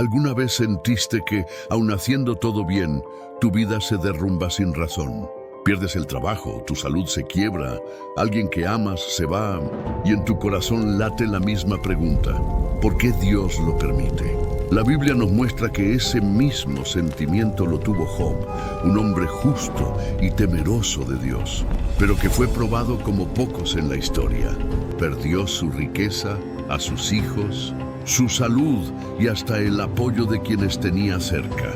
¿Alguna vez sentiste que, aun haciendo todo bien, tu vida se derrumba sin razón? Pierdes el trabajo, tu salud se quiebra, alguien que amas se va y en tu corazón late la misma pregunta: ¿por qué Dios lo permite? La Biblia nos muestra que ese mismo sentimiento lo tuvo Job, un hombre justo y temeroso de Dios, pero que fue probado como pocos en la historia. Perdió su riqueza, a sus hijos, su salud y hasta el apoyo de quienes tenía cerca.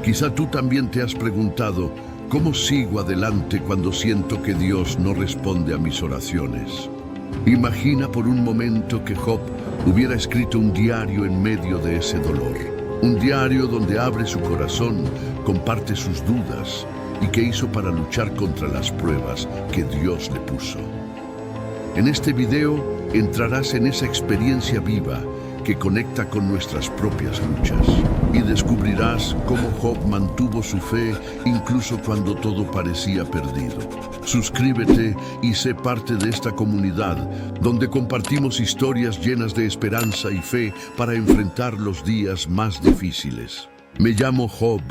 Quizá tú también te has preguntado: ¿cómo sigo adelante cuando siento que Dios no responde a mis oraciones? Imagina por un momento que Job hubiera escrito un diario en medio de ese dolor. Un diario donde abre su corazón, comparte sus dudas y qué hizo para luchar contra las pruebas que Dios le puso. En este video entrarás en esa experiencia viva que conecta con nuestras propias luchas y descubrirás cómo Job mantuvo su fe incluso cuando todo parecía perdido. Suscríbete y sé parte de esta comunidad donde compartimos historias llenas de esperanza y fe para enfrentar los días más difíciles. Me llamo Job.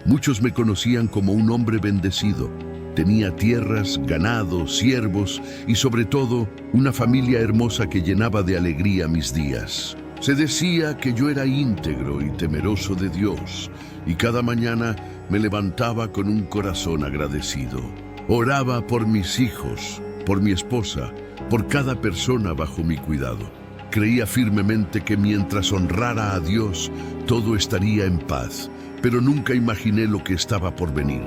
Muchos me conocían como un hombre bendecido. Tenía tierras, ganado, siervos y sobre todo una familia hermosa que llenaba de alegría mis días. Se decía que yo era íntegro y temeroso de Dios, y cada mañana me levantaba con un corazón agradecido. Oraba por mis hijos, por mi esposa, por cada persona bajo mi cuidado. Creía firmemente que mientras honrara a Dios, todo estaría en paz, pero nunca imaginé lo que estaba por venir.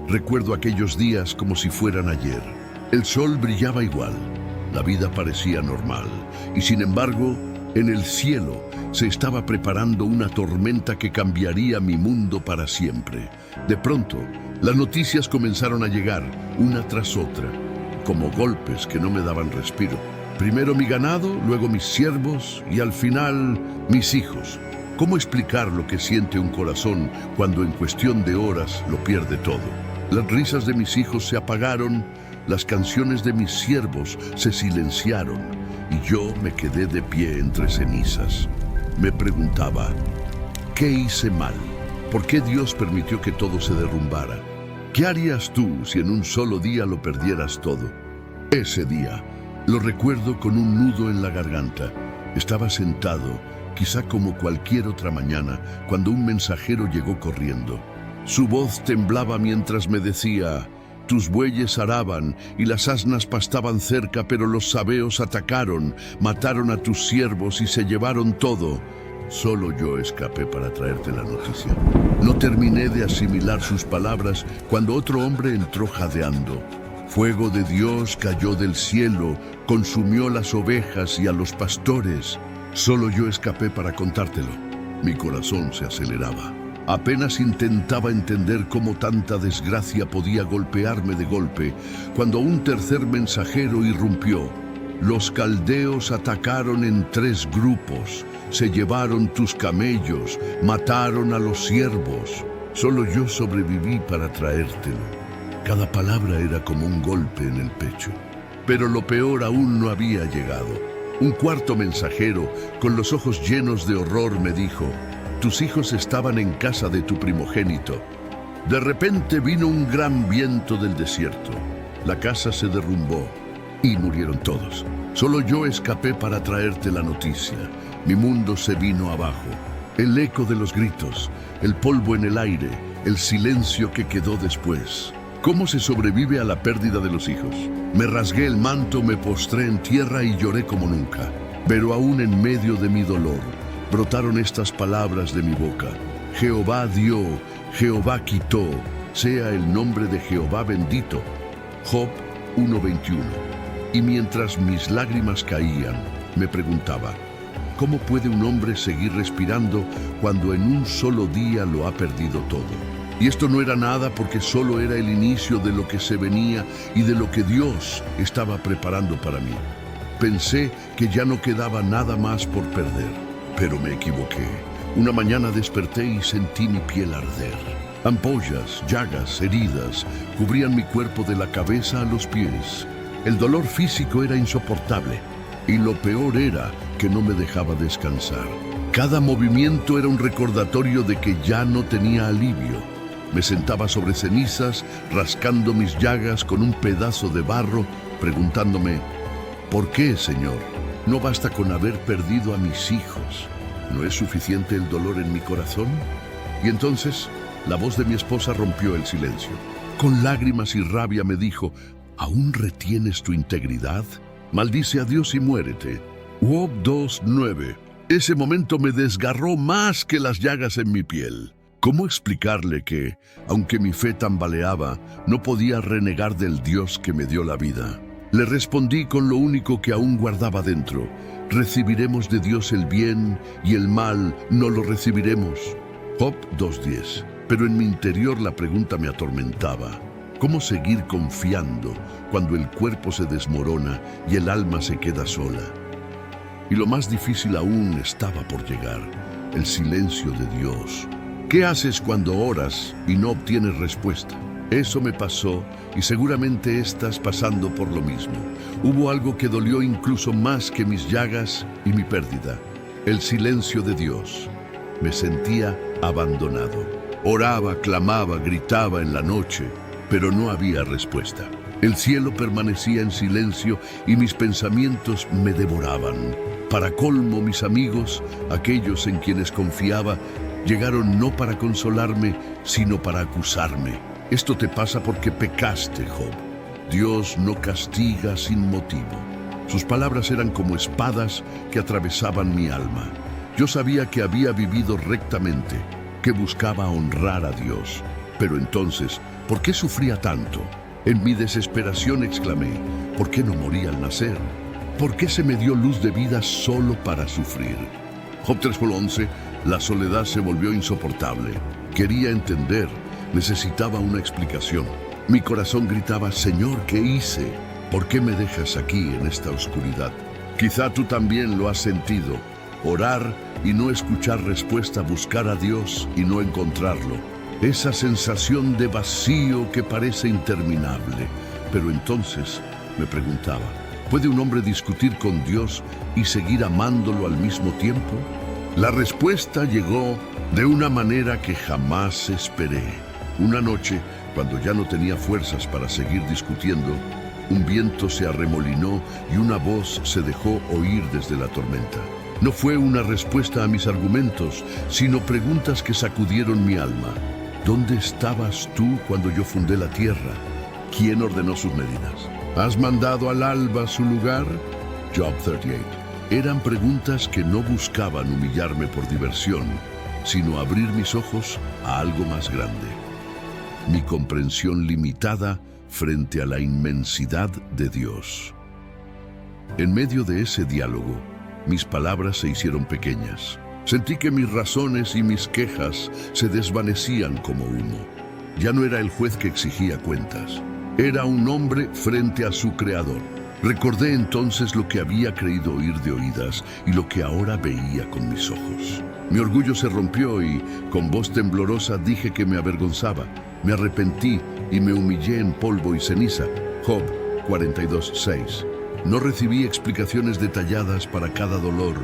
Recuerdo aquellos días como si fueran ayer. El sol brillaba igual, la vida parecía normal, y sin embargo, en el cielo se estaba preparando una tormenta que cambiaría mi mundo para siempre. De pronto, las noticias comenzaron a llegar, una tras otra, como golpes que no me daban respiro. Primero mi ganado, luego mis siervos y al final mis hijos. ¿Cómo explicar lo que siente un corazón cuando en cuestión de horas lo pierde todo? Las risas de mis hijos se apagaron, las canciones de mis siervos se silenciaron y yo me quedé de pie entre cenizas. Me preguntaba: ¿qué hice mal? ¿Por qué Dios permitió que todo se derrumbara? ¿Qué harías tú si en un solo día lo perdieras todo? Ese día lo recuerdo con un nudo en la garganta. Estaba sentado, quizá como cualquier otra mañana, cuando un mensajero llegó corriendo. Su voz temblaba mientras me decía: tus bueyes araban y las asnas pastaban cerca, pero los sabeos atacaron, mataron a tus siervos y se llevaron todo. Solo yo escapé para traerte la noticia. No terminé de asimilar sus palabras cuando otro hombre entró jadeando. Fuego de Dios cayó del cielo, consumió las ovejas y a los pastores. Solo yo escapé para contártelo. Mi corazón se aceleraba. Apenas intentaba entender cómo tanta desgracia podía golpearme de golpe, cuando un tercer mensajero irrumpió. Los caldeos atacaron en 3 grupos, se llevaron tus camellos, mataron a los siervos. Solo yo sobreviví para traértelo. Cada palabra era como un golpe en el pecho. Pero lo peor aún no había llegado. Un cuarto mensajero, con los ojos llenos de horror, me dijo: tus hijos estaban en casa de tu primogénito. De repente vino un gran viento del desierto. La casa se derrumbó y murieron todos. Solo yo escapé para traerte la noticia. Mi mundo se vino abajo. El eco de los gritos, el polvo en el aire, el silencio que quedó después. ¿Cómo se sobrevive a la pérdida de los hijos? Me rasgué el manto, me postré en tierra y lloré como nunca. Pero aún en medio de mi dolor, brotaron estas palabras de mi boca: Jehová dio, Jehová quitó, sea el nombre de Jehová bendito. Job 1:21. Y mientras mis lágrimas caían, me preguntaba: ¿cómo puede un hombre seguir respirando cuando en un solo día lo ha perdido todo? Y esto no era nada, porque solo era el inicio de lo que se venía y de lo que Dios estaba preparando para mí. Pensé que ya no quedaba nada más por perder. Pero me equivoqué. Una mañana desperté y sentí mi piel arder. Ampollas, llagas, heridas cubrían mi cuerpo de la cabeza a los pies. El dolor físico era insoportable y lo peor era que no me dejaba descansar. Cada movimiento era un recordatorio de que ya no tenía alivio. Me sentaba sobre cenizas, rascando mis llagas con un pedazo de barro, preguntándome, ¿por qué, Señor? No basta con haber perdido a mis hijos. ¿No es suficiente el dolor en mi corazón? Y entonces, la voz de mi esposa rompió el silencio. Con lágrimas y rabia me dijo, ¿aún retienes tu integridad? Maldice a Dios y muérete. Job 2:9. Ese momento me desgarró más que las llagas en mi piel. ¿Cómo explicarle que, aunque mi fe tambaleaba, no podía renegar del Dios que me dio la vida? Le respondí con lo único que aún guardaba dentro. Recibiremos de Dios el bien y el mal no lo recibiremos. Job 2:10. Pero en mi interior la pregunta me atormentaba. ¿Cómo seguir confiando cuando el cuerpo se desmorona y el alma se queda sola? Y lo más difícil aún estaba por llegar, el silencio de Dios. ¿Qué haces cuando oras y no obtienes respuesta? Eso me pasó y seguramente estás pasando por lo mismo. Hubo algo que dolió incluso más que mis llagas y mi pérdida. El silencio de Dios. Me sentía abandonado. Oraba, clamaba, gritaba en la noche, pero no había respuesta. El cielo permanecía en silencio y mis pensamientos me devoraban. Para colmo, mis amigos, aquellos en quienes confiaba, llegaron no para consolarme, sino para acusarme. Esto te pasa porque pecaste, Job. Dios no castiga sin motivo. Sus palabras eran como espadas que atravesaban mi alma. Yo sabía que había vivido rectamente, que buscaba honrar a Dios. Pero entonces, ¿por qué sufría tanto? En mi desesperación exclamé, ¿por qué no morí al nacer? ¿Por qué se me dio luz de vida solo para sufrir? Job 3:11, la soledad se volvió insoportable. Quería entender, necesitaba una explicación. Mi corazón gritaba, Señor, ¿qué hice? ¿Por qué me dejas aquí en esta oscuridad? Quizá tú también lo has sentido. Orar y no escuchar respuesta, buscar a Dios y no encontrarlo. Esa sensación de vacío que parece interminable. Pero entonces me preguntaba, ¿puede un hombre discutir con Dios y seguir amándolo al mismo tiempo? La respuesta llegó de una manera que jamás esperé. Una noche, cuando ya no tenía fuerzas para seguir discutiendo, un viento se arremolinó y una voz se dejó oír desde la tormenta. No fue una respuesta a mis argumentos, sino preguntas que sacudieron mi alma. ¿Dónde estabas tú cuando yo fundé la tierra? ¿Quién ordenó sus medidas? ¿Has mandado al alba su lugar? Job 38. Eran preguntas que no buscaban humillarme por diversión, sino abrir mis ojos a algo más grande. Mi comprensión limitada frente a la inmensidad de Dios. En medio de ese diálogo, mis palabras se hicieron pequeñas. Sentí que mis razones y mis quejas se desvanecían como humo. Ya no era el juez que exigía cuentas. Era un hombre frente a su creador. Recordé entonces lo que había creído oír de oídas y lo que ahora veía con mis ojos. Mi orgullo se rompió y, con voz temblorosa, dije que me avergonzaba. Me arrepentí y me humillé en polvo y ceniza. Job 42:6. No recibí explicaciones detalladas para cada dolor,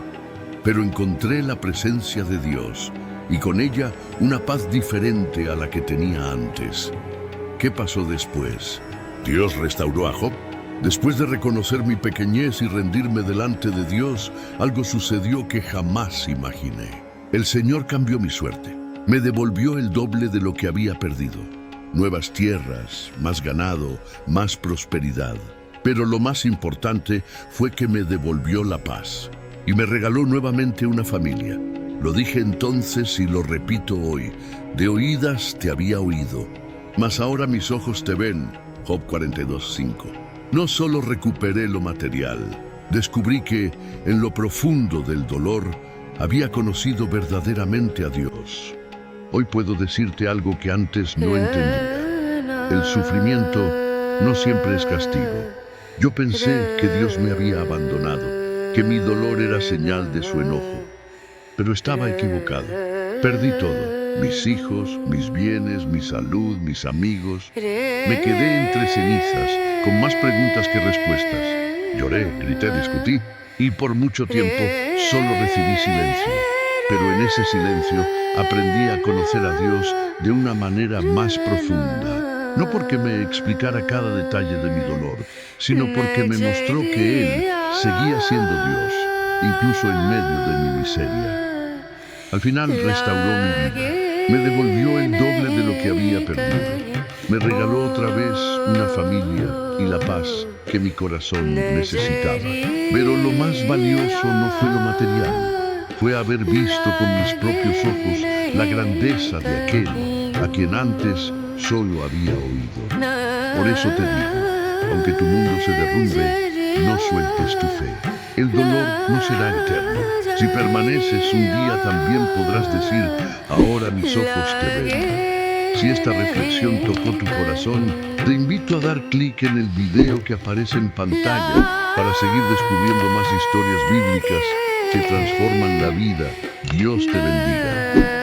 pero encontré la presencia de Dios y con ella una paz diferente a la que tenía antes. ¿Qué pasó después? Dios restauró a Job. Después de reconocer mi pequeñez y rendirme delante de Dios, algo sucedió que jamás imaginé. El Señor cambió mi suerte. Me devolvió el doble de lo que había perdido. Nuevas tierras, más ganado, más prosperidad. Pero lo más importante fue que me devolvió la paz y me regaló nuevamente una familia. Lo dije entonces y lo repito hoy. De oídas te había oído, mas ahora mis ojos te ven. Job 42:5. No solo recuperé lo material, descubrí que, en lo profundo del dolor, había conocido verdaderamente a Dios. Hoy puedo decirte algo que antes no entendía. El sufrimiento no siempre es castigo. Yo pensé que Dios me había abandonado, que mi dolor era señal de su enojo. Pero estaba equivocado. Perdí todo. Mis hijos, mis bienes, mi salud, mis amigos. Me quedé entre cenizas, con más preguntas que respuestas. Lloré, grité, discutí y por mucho tiempo solo recibí silencio. pero en ese silencio aprendí a conocer a Dios de una manera más profunda. No porque me explicara cada detalle de mi dolor, sino porque me mostró que Él seguía siendo Dios, incluso en medio de mi miseria. Al final restauró mi vida, me devolvió el doble de lo que había perdido. Me regaló otra vez una familia y la paz que mi corazón necesitaba. Pero lo más valioso no fue lo material, fue haber visto con mis propios ojos la grandeza de aquel a quien antes solo había oído. Por eso te digo, aunque tu mundo se derrumbe, no sueltes tu fe. El dolor no será eterno. Si permaneces un día también podrás decir, ahora mis ojos te ven. Si esta reflexión tocó tu corazón, te invito a dar clic en el video que aparece en pantalla para seguir descubriendo más historias bíblicas que transforman la vida. Dios te bendiga.